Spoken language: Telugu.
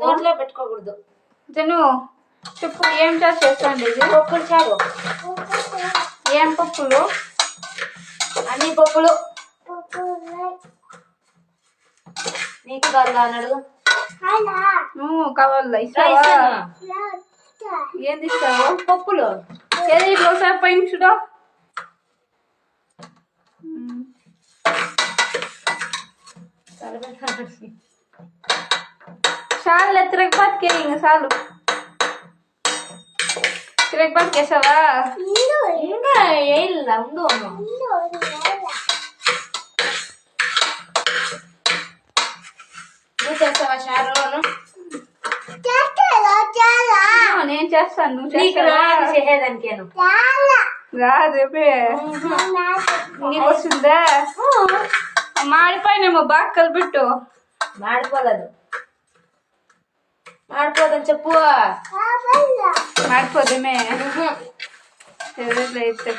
నోట్లో పెట్టుకోకూడదు. జను చెప్పు, ఏం చారు చేస్తాండి? ఇది పప్పులు చారు. ఏం పప్పులు? అన్ని పప్పులు. నీకు కావాలా అన్నాడు. కావాలా? ఇస్తావా? ఏంది ఇస్తావు? పప్పులు. ఏది ఇట్లా ఒకసారి పైన చూడు. చాలు తిరగబాత్ కే ఇంక చాలు. తిరగబాత్ కేసావా? ఇంకా వేయాల ఉండు. నువ్వు చేస్తావా చారు? నేను చేస్తాను. నువ్వు నీకు రాదు చేసేదానికేను. రాదేపే. నీకు వస్తుందా? మాడిపోయినేమో బాగా కలిపెట్టు. మాడిపోలేదు. మాడిపోదని చెప్పు. మాడిపోదేమే. సరే అయితే